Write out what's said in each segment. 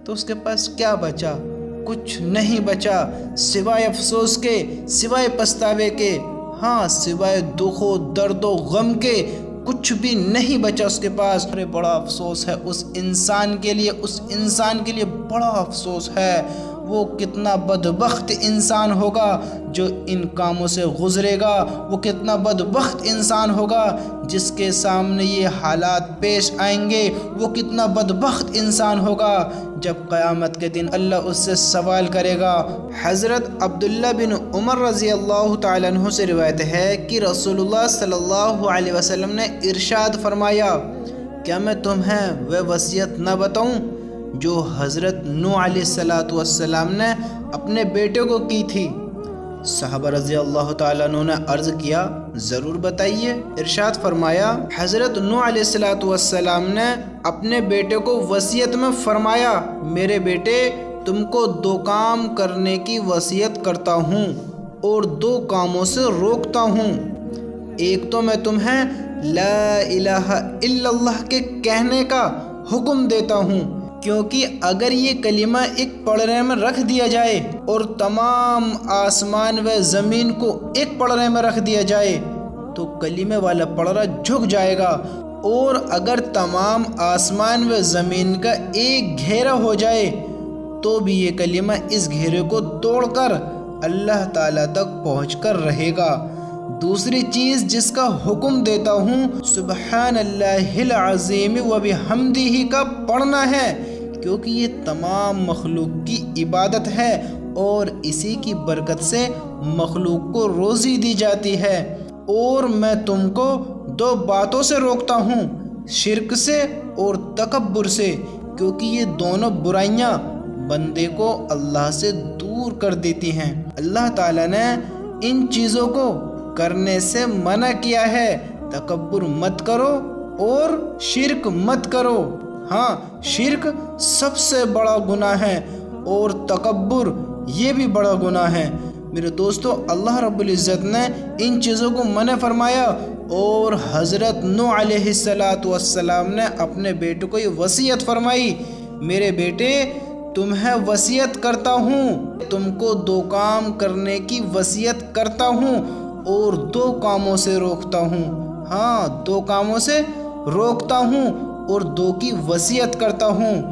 تو اس کے پاس کیا بچا؟ کچھ نہیں بچا سوائے افسوس کے، سوائے پچھتاوے کے، ہاں سوائے دکھ و درد و غم کے کچھ بھی نہیں بچا اس کے پاس۔ ارے بڑا افسوس ہے اس انسان کے لیے، اس انسان کے لیے بڑا افسوس ہے۔ وہ کتنا بدبخت انسان ہوگا جو ان کاموں سے گزرے گا، وہ کتنا بدبخت انسان ہوگا جس کے سامنے یہ حالات پیش آئیں گے، وہ کتنا بدبخت انسان ہوگا جب قیامت کے دن اللہ اس سے سوال کرے گا۔ حضرت عبداللہ بن عمر رضی اللہ تعالیٰ عنہ سے روایت ہے کہ رسول اللہ صلی اللہ علیہ وسلم نے ارشاد فرمایا، کیا میں تمہیں وہ وصیت نہ بتاؤں جو حضرت نوح علیہ السلام نے اپنے بیٹے کو کی تھی؟ صحابہ رضی اللہ تعالیٰ عنہ نے عرض کیا، ضرور بتائیے۔ ارشاد فرمایا، حضرت نوح علیہ السلام نے اپنے بیٹے کو وصیت میں فرمایا، میرے بیٹے تم کو 2 کام کرنے کی وصیت کرتا ہوں اور 2 کاموں سے روکتا ہوں۔ ایک تو میں تمہیں لا الہ الا اللہ کے کہنے کا حکم دیتا ہوں، کیونکہ اگر یہ کلمہ ایک پڑھنے میں رکھ دیا جائے اور تمام آسمان و زمین کو ایک پڑھنے میں رکھ دیا جائے تو کلمے والا پڑھنا جھک جائے گا، اور اگر تمام آسمان و زمین کا ایک گھیرا ہو جائے تو بھی یہ کلمہ اس گھیرے کو توڑ کر اللہ تعالیٰ تک پہنچ کر رہے گا۔ دوسری چیز جس کا حکم دیتا ہوں، سبحان اللہ العظیم و بحمدہ کا پڑھنا ہے، کیونکہ یہ تمام مخلوق کی عبادت ہے اور اسی کی برکت سے مخلوق کو روزی دی جاتی ہے۔ اور میں تم کو 2 باتوں سے روکتا ہوں، شرک سے اور تکبر سے، کیونکہ یہ دونوں برائیاں بندے کو اللہ سے دور کر دیتی ہیں۔ اللہ تعالیٰ نے ان چیزوں کو کرنے سے منع کیا ہے، تکبر مت کرو اور شرک مت کرو۔ ہاں شرک سب سے بڑا گناہ ہے اور تکبر یہ بھی بڑا گناہ ہے۔ میرے دوستو، اللہ رب العزت نے ان چیزوں کو منع فرمایا اور حضرت نوح علیہ السلام نے اپنے بیٹے کو یہ وصیت فرمائی، میرے بیٹے تمہیں وصیت کرتا ہوں، تم کو 2 کام کرنے کی وصیت کرتا ہوں اور 2 کاموں سے روکتا ہوں۔ ہاں 2 کاموں سے روکتا ہوں اور 2 کی وصیت کرتا ہوں۔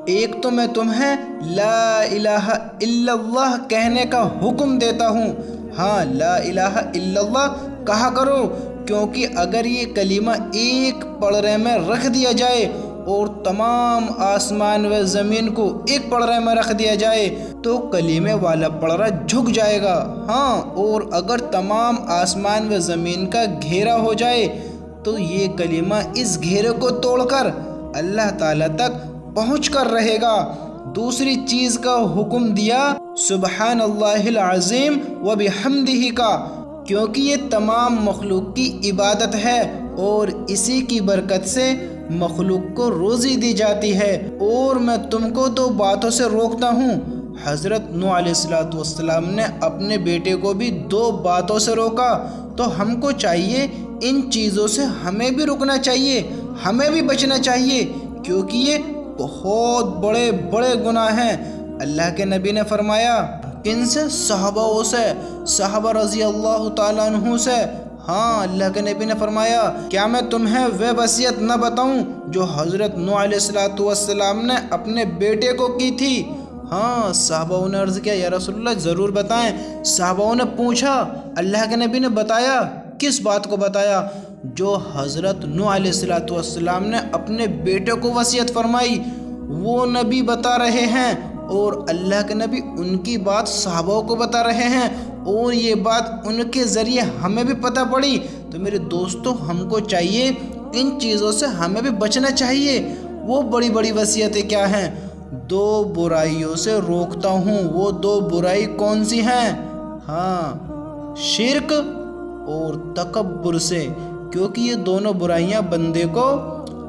ایک تو میں تمہیں لا الہ الا اللہ کہنے کا حکم دیتا ہوں، ہاں لا الہ الا اللہ کہا کرو، کیونکہ اگر یہ کلمہ ایک پڑھنے میں رکھ دیا جائے اور تمام آسمان و زمین کو ایک پڑھنے میں رکھ دیا جائے تو کلمے والا پڑھنا جھک جائے گا۔ ہاں اور اگر تمام آسمان و زمین کا گھیرا ہو جائے تو یہ کلمہ اس گھیرے کو توڑ کر اللہ تعالیٰ تک پہنچ کر رہے گا۔ دوسری چیز کا حکم دیا سبحان اللہ العظیم و بحمدہ کا، کیونکہ یہ تمام مخلوق کی عبادت ہے اور اسی کی برکت سے مخلوق کو روزی دی جاتی ہے۔ اور میں تم کو 2 باتوں سے روکتا ہوں۔ حضرت نوح علیہ السلام نے اپنے بیٹے کو بھی 2 باتوں سے روکا، تو ہم کو چاہیے ان چیزوں سے ہمیں بھی رکنا چاہیے، ہمیں بھی بچنا چاہیے، کیونکہ یہ بہت بڑے بڑے گناہ ہیں۔ اللہ کے نبی نے فرمایا، کن سے؟ صحابہ سے، صحابہ رضی اللہ تعالیٰ عنہ سے۔ ہاں اللہ کے نبی نے فرمایا، کیا میں تمہیں وہ وصیت نہ بتاؤں جو حضرت نوح علیہ السلام نے اپنے بیٹے کو کی تھی؟ ہاں صحابہ نے عرض کیا، یا رسول اللہ ضرور بتائیں۔ صحابہ نے پوچھا، اللہ کے نبی نے بتایا، کس بات کو بتایا؟ جو حضرت نوح علیہ السلام نے اپنے بیٹے کو وصیت فرمائی وہ نبی بتا رہے ہیں، اور اللہ کے نبی ان کی بات صحابہ کو بتا رہے ہیں، اور یہ بات ان کے ذریعے ہمیں بھی پتہ پڑی۔ تو میرے دوستو، ہم کو چاہیے ان چیزوں سے ہمیں بھی بچنا چاہیے۔ وہ بڑی بڑی وصیتیں کیا ہیں؟ 2 برائیوں سے روکتا ہوں۔ وہ 2 برائی کون سی ہیں؟ ہاں شرک اور تکبر سے، کیونکہ یہ دونوں برائیاں بندے کو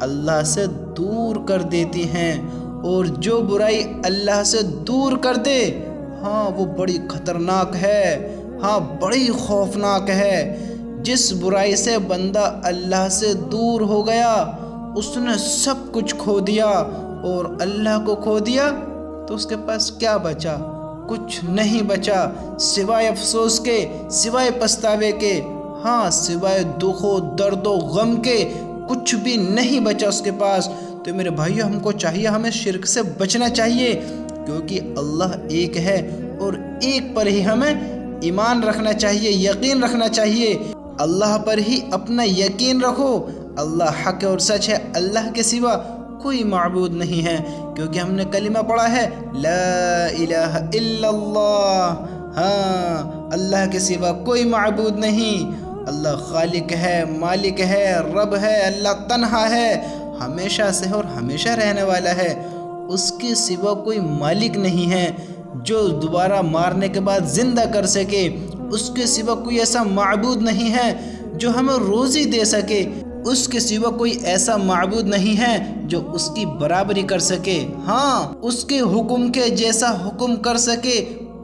اللہ سے دور کر دیتی ہیں، اور جو برائی اللہ سے دور کر دے ہاں وہ بڑی خطرناک ہے، ہاں بڑی خوفناک ہے۔ جس برائی سے بندہ اللہ سے دور ہو گیا اس نے سب کچھ کھو دیا، اور اللہ کو کھو دیا تو اس کے پاس کیا بچا؟ کچھ نہیں بچا سوائے افسوس کے، سوائے پچھتاوے کے، ہاں سوائے دکھ و درد و غم کے کچھ بھی نہیں بچا اس کے پاس۔ تو میرے بھائیو، ہم کو چاہیے، ہمیں شرک سے بچنا چاہیے، کیونکہ اللہ ایک ہے اور ایک پر ہی ہمیں ایمان رکھنا چاہیے، یقین رکھنا چاہیے۔ اللہ پر ہی اپنا یقین رکھو، اللہ حق اور سچ ہے، اللہ کے سوا کوئی معبود نہیں ہے، کیونکہ ہم نے کلمہ پڑھا ہے لا الہ الا اللہ، ہاں اللہ کے سوا کوئی معبود نہیں، اللہ خالق ہے، مالک ہے، رب ہے، اللہ تنہا ہے، ہمیشہ سے اور ہمیشہ رہنے والا ہے، اس کے سوا کوئی مالک نہیں ہے جو دوبارہ مارنے کے بعد زندہ کر سکے، اس کے سوا کوئی ایسا معبود نہیں ہے جو ہمیں روزی دے سکے، اس کے سوا کوئی ایسا معبود نہیں ہے جو اس کی برابری کر سکے، ہاں اس کے حکم کے جیسا حکم کر سکے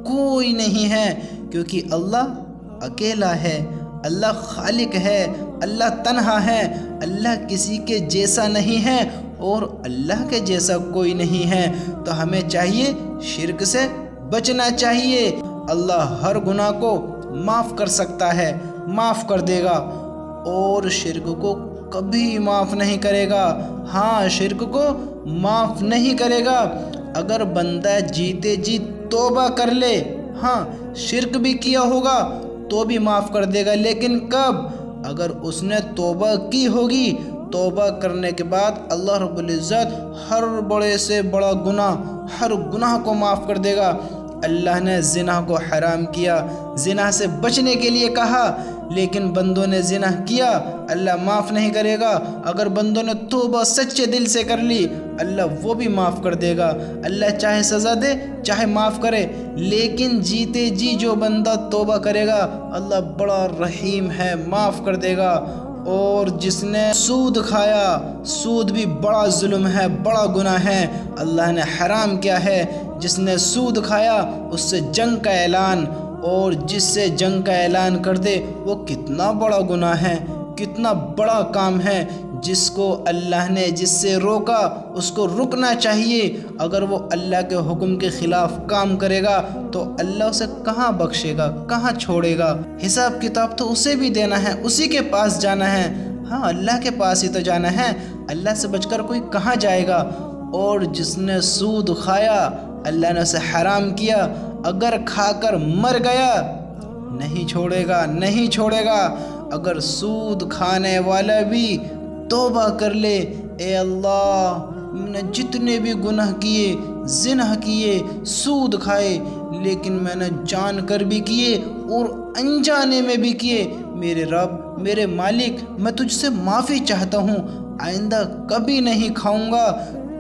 کوئی نہیں ہے، کیونکہ اللہ اکیلا ہے، اللہ خالق ہے، اللہ تنہا ہے، اللہ کسی کے جیسا نہیں ہے اور اللہ کے جیسا کوئی نہیں ہے۔ تو ہمیں چاہیے شرک سے بچنا چاہیے۔ اللہ ہر گناہ کو معاف کر سکتا ہے، معاف کر دے گا، اور شرک کو کبھی معاف نہیں کرے گا، ہاں شرک کو معاف نہیں کرے گا۔ اگر بندہ جیتے جی توبہ کر لے، ہاں شرک بھی کیا ہوگا تو بھی معاف کر دے گا، لیکن کب؟ اگر اس نے توبہ کی ہوگی، توبہ کرنے کے بعد اللہ رب العزت ہر بڑے سے بڑا گناہ، ہر گناہ کو معاف کر دے گا۔ اللہ نے زنا کو حرام کیا، زنا سے بچنے کے لیے کہا، لیکن بندوں نے زنا کیا، اللہ معاف نہیں کرے گا۔ اگر بندوں نے توبہ سچے دل سے کر لی، اللہ وہ بھی معاف کر دے گا۔ اللہ چاہے سزا دے، چاہے معاف کرے، لیکن جیتے جی جو بندہ توبہ کرے گا، اللہ بڑا رحیم ہے، معاف کر دے گا۔ اور جس نے سود کھایا، سود بھی بڑا ظلم ہے، بڑا گناہ ہے، اللہ نے حرام کیا ہے۔ جس نے سود کھایا اس سے جنگ کا اعلان، اور جس سے جنگ کا اعلان کر دے وہ کتنا بڑا گناہ ہے، کتنا بڑا کام ہے۔ جس کو اللہ نے جس سے روکا اس کو رکنا چاہیے۔ اگر وہ اللہ کے حکم کے خلاف کام کرے گا تو اللہ اسے کہاں بخشے گا، کہاں چھوڑے گا؟ حساب کتاب تو اسے بھی دینا ہے، اسی کے پاس جانا ہے، ہاں اللہ کے پاس ہی تو جانا ہے، اللہ سے بچ کر کوئی کہاں جائے گا؟ اور جس نے سود کھایا، اللہ نے اسے حرام کیا، اگر کھا کر مر گیا نہیں چھوڑے گا، نہیں چھوڑے گا۔ اگر سود کھانے والا بھی توبہ کر لے، اے اللہ میں نے جتنے بھی گناہ کیے، زنا کیے، سود کھائے، لیکن میں نے جان کر بھی کیے اور انجانے میں بھی کیے، میرے رب، میرے مالک، میں تجھ سے معافی چاہتا ہوں، آئندہ کبھی نہیں کھاؤں گا،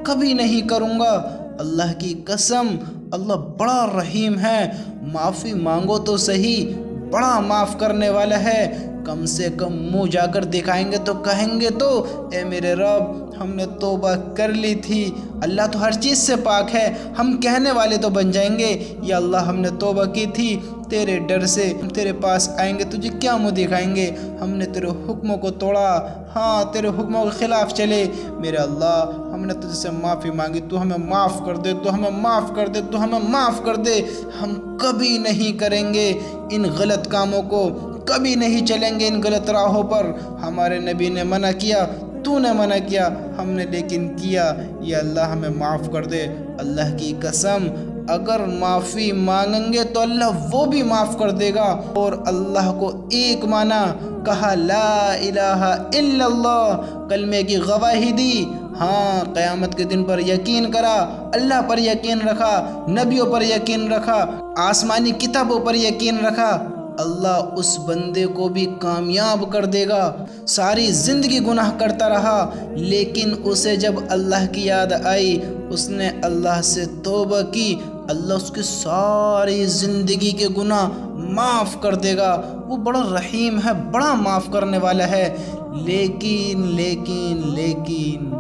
کبھی نہیں کروں گا۔ اللہ کی قسم، اللہ بڑا رحیم ہے، معافی مانگو تو صحیح، بڑا معاف کرنے والا ہے۔ کم سے کم منہ جا کر دکھائیں گے تو کہیں گے تو اے میرے رب ہم نے توبہ کر لی تھی۔ اللہ تو ہر چیز سے پاک ہے، ہم کہنے والے تو بن جائیں گے یا اللہ ہم نے توبہ کی تھی، تیرے ڈر سے ہم تیرے پاس آئیں گے، تجھے کیا منہ دکھائیں گے؟ ہم نے تیرے حکموں کو توڑا، ہاں تیرے حکموں کے خلاف چلے، میرے اللہ ہم نے تجھ سے معافی مانگی، تو ہمیں معاف کر دے، تو ہمیں معاف کر دے، تو ہمیں معاف کر دے۔ ہم کبھی نہیں کریں گے ان غلط کاموں کو، کبھی نہیں چلیں گے ان غلط راہوں پر۔ ہمارے نبی نے منع کیا، تو نے منع کیا، ہم نے لیکن کیا، یا اللہ ہمیں معاف کر دے۔ اللہ کی قسم اگر معافی مانگیں گے تو اللہ وہ بھی معاف کر دے گا۔ اور اللہ کو ایک مانا، کہا لا الہ الا اللہ، کلمے کی گواہی دی، ہاں قیامت کے دن پر یقین کرا، اللہ پر یقین رکھا، نبیوں پر یقین رکھا، آسمانی کتابوں پر یقین رکھا، اللہ اس بندے کو بھی کامیاب کر دے گا۔ ساری زندگی گناہ کرتا رہا، لیکن اسے جب اللہ کی یاد آئی، اس نے اللہ سے توبہ کی، اللہ اس کی ساری زندگی کے گناہ معاف کر دے گا۔ وہ بڑا رحیم ہے، بڑا معاف کرنے والا ہے۔ لیکن لیکن لیکن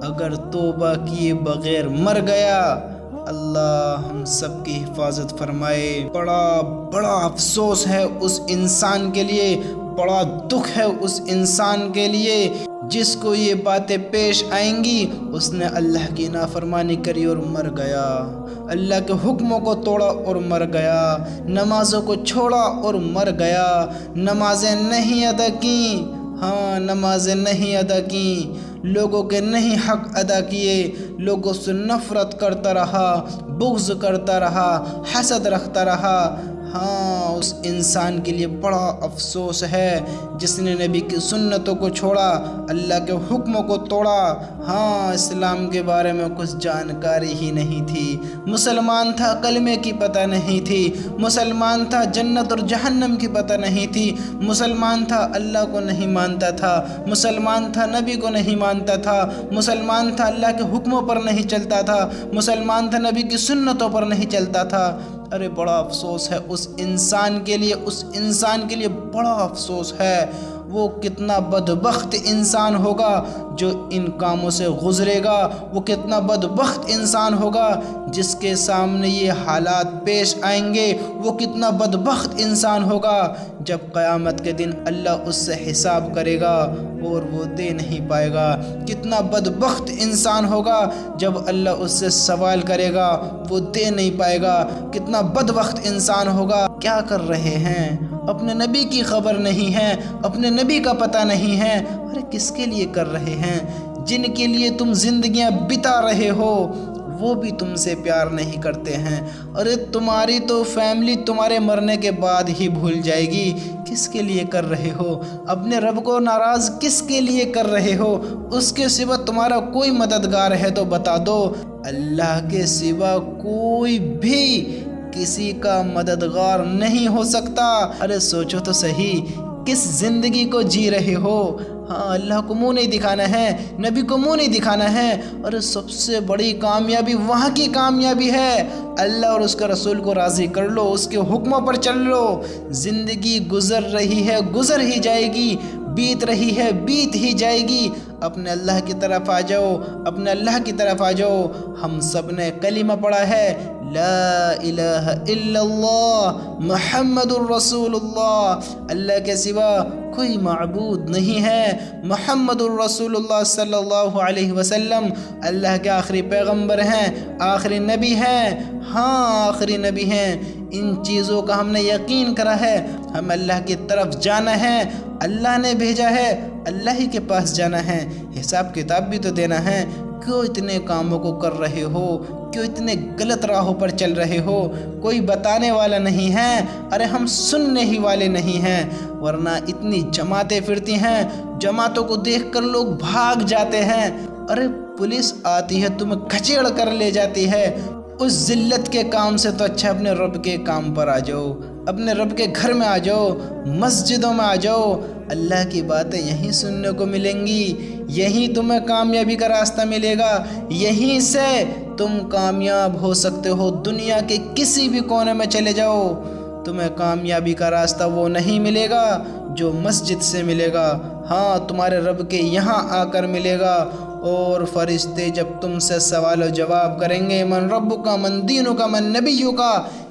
اگر توبہ کیے بغیر مر گیا، اللہ ہم سب کی حفاظت فرمائے۔ بڑا بڑا افسوس ہے اس انسان کے لیے، بڑا دکھ ہے اس انسان کے لیے جس کو یہ باتیں پیش آئیں گی، اس نے اللہ کی نافرمانی کری اور مر گیا، اللہ کے حکموں کو توڑا اور مر گیا، نمازوں کو چھوڑا اور مر گیا، نمازیں نہیں ادا کیں، ہاں نمازیں نہیں ادا کیں، لوگوں کے نہیں حق ادا کیے، لوگوں سے نفرت کرتا رہا، بغض کرتا رہا، حسد رکھتا رہا۔ ہاں اس انسان کے لیے بڑا افسوس ہے جس نے نبی کی سنتوں کو چھوڑا، اللہ کے حکموں کو توڑا۔ ہاں اسلام کے بارے میں کچھ جانکاری ہی نہیں تھی، مسلمان تھا کلمے کی پتہ نہیں تھی، مسلمان تھا جنت اور جہنم کی پتہ نہیں تھی، مسلمان تھا اللہ کو نہیں مانتا تھا، مسلمان تھا نبی کو نہیں مانتا تھا، مسلمان تھا اللہ کے حکموں پر نہیں چلتا تھا، مسلمان تھا نبی کی سنتوں پر نہیں چلتا تھا۔ ارے بڑا افسوس ہے اس انسان کے لیے، اس انسان کے لیے بڑا افسوس ہے۔ وہ کتنا بدبخت انسان ہوگا جو ان کاموں سے گزرے گا، وہ کتنا بدبخت انسان ہوگا جس کے سامنے یہ حالات پیش آئیں گے، وہ کتنا بدبخت انسان ہوگا جب قیامت کے دن اللہ اس سے حساب کرے گا اور وہ دے نہیں پائے گا، کتنا بدبخت انسان ہوگا جب اللہ اس سے سوال کرے گا وہ دے نہیں پائے گا، کتنا بدبخت انسان ہوگا۔ کیا کر رہے ہیں؟ اپنے نبی کی خبر نہیں ہے، اپنے نبی کا پتہ نہیں ہے۔ ارے کس کے لیے کر رہے ہیں؟ جن کے لیے تم زندگیاں بتا رہے ہو وہ بھی تم سے پیار نہیں کرتے ہیں۔ ارے تمہاری تو فیملی تمہارے مرنے کے بعد ہی بھول جائے گی۔ کس کے لیے کر رہے ہو؟ اپنے رب کو ناراض کس کے لیے کر رہے ہو؟ اس کے سوا تمہارا کوئی مددگار ہے تو بتا دو۔ اللہ کے سوا کوئی بھی کسی کا مددگار نہیں ہو سکتا۔ ارے سوچو تو صحیح، کس زندگی کو جی رہے ہو؟ ہاں اللہ کو منہ نہیں دکھانا ہے، نبی کو منہ نہیں دکھانا ہے۔ اور سب سے بڑی کامیابی وہاں کی کامیابی ہے، اللہ اور اس کے رسول کو راضی کر لو، اس کے حکموں پر چل لو۔ زندگی گزر رہی ہے، گزر ہی جائے گی، بیت رہی ہے، بیت ہی جائے گی۔ اپنے اللہ کی طرف آ جاؤ، اپنے اللہ کی طرف آ جاؤ۔ ہم سب نے کلمہ پڑھا ہے، لا الہ الا اللہ محمد الرسول اللہ، اللہ کے سوا کوئی معبود نہیں ہے، محمد الرسول اللہ صلی اللہ علیہ وسلم اللہ کے آخری پیغمبر ہیں، آخری نبی ہیں۔ ہاں آخری نبی ہیں۔ ان چیزوں کا ہم نے یقین کرا ہے، ہم اللہ کی طرف جانا ہے، اللہ نے بھیجا ہے، اللہ ہی کے پاس جانا ہے، حساب کتاب بھی تو دینا ہے۔ کیوں اتنے کاموں کو کر رہے ہو؟ کیوں اتنے غلط راہوں پر چل رہے ہو؟ کوئی بتانے والا نہیں ہے، ارے ہم سننے ہی والے نہیں ہیں، ورنہ اتنی جماعتیں پھرتی ہیں، جماعتوں کو دیکھ کر لوگ بھاگ جاتے ہیں۔ ارے پولیس آتی ہے تمہیں کھچیڑ کر لے جاتی ہے۔ اس ذلت کے کام سے تو اچھا اپنے رب کے کام پر آ جاؤ، اپنے رب کے گھر میں آ جاؤ، مسجدوں میں آ جاؤ۔ اللہ کی باتیں یہیں سننے کو ملیں گی، یہیں تمہیں کامیابی کا راستہ ملے گا، یہیں سے تم کامیاب ہو سکتے ہو۔ دنیا کے کسی بھی کونے میں چلے جاؤ، تمہیں کامیابی کا راستہ وہ نہیں ملے گا جو مسجد سے ملے گا، ہاں تمہارے رب کے یہاں آ کر ملے گا۔ اور فرشتے جب تم سے سوال و جواب کریں گے، من ربک من دینک من نبیک،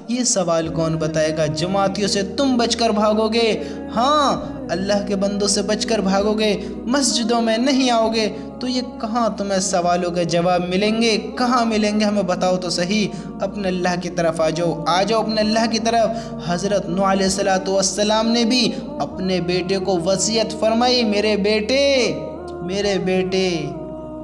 یہ سوال کون بتائے گا؟ جماعتیوں سے تم بچ کر بھاگو گے، ہاں اللہ کے بندوں سے بچ کر بھاگو گے، مسجدوں میں نہیں آؤ گے، تو یہ کہاں تمہیں سوالوں کے جواب ملیں گے؟ کہاں ملیں گے؟ ہمیں بتاؤ تو صحیح۔ اپنے اللہ کی طرف آ جاؤ، آ جاؤ اپنے اللہ کی طرف۔ حضرت نوح علیہ السلام نے بھی اپنے بیٹے کو وصیت فرمائی، میرے بیٹے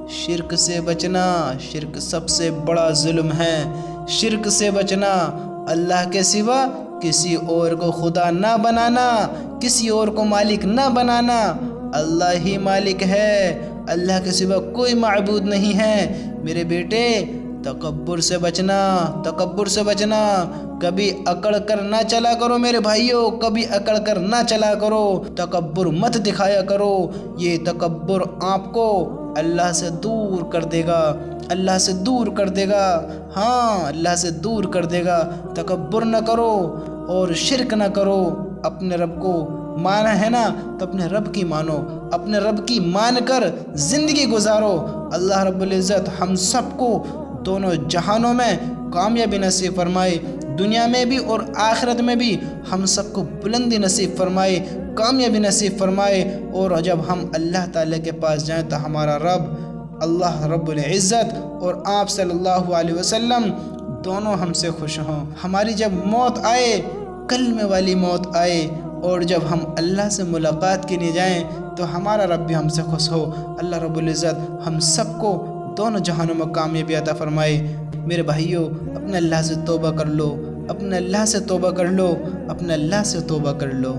شرک سے بچنا، شرک سب سے بڑا ظلم ہے، شرک سے بچنا، اللہ کے سوا کسی اور کو خدا نہ بنانا، کسی اور کو مالک نہ بنانا، اللہ ہی مالک ہے، اللہ کے سوا کوئی معبود نہیں ہے۔ میرے بیٹے تکبر سے بچنا، تکبر سے بچنا، کبھی اکڑ کر نہ چلا کرو میرے بھائیوں، کبھی اکڑ کر نہ چلا کرو، تکبر مت دکھایا کرو، یہ تکبر آپ کو اللہ سے دور کر دے گا، اللہ سے دور کر دے گا، ہاں اللہ سے دور کر دے گا۔ تکبر نہ کرو اور شرک نہ کرو، اپنے رب کو مانا ہے نا تو اپنے رب کی مانو، اپنے رب کی مان کر زندگی گزارو۔ اللہ رب العزت ہم سب کو دونوں جہانوں میں کامیابی نصیب فرمائے، دنیا میں بھی اور آخرت میں بھی ہم سب کو بلندی نصیب فرمائے۔ کامیابی نصیب فرمائے، اور جب ہم اللہ تعالیٰ کے پاس جائیں تو ہمارا رب اللہ رب العزت اور آپ صلی اللہ علیہ وسلم دونوں ہم سے خوش ہوں۔ ہماری جب موت آئے، کلمے والی موت آئے، اور جب ہم اللہ سے ملاقات کے لیے جائیں تو ہمارا رب بھی ہم سے خوش ہو۔ اللہ رب العزت ہم سب کو دونوں جہانوں میں کامیابی عطا فرمائے۔ میرے بھائیوں، اپنے اللہ سے توبہ کر لو، اپنے اللہ سے توبہ کر لو، اپنے اللہ سے توبہ کر لو۔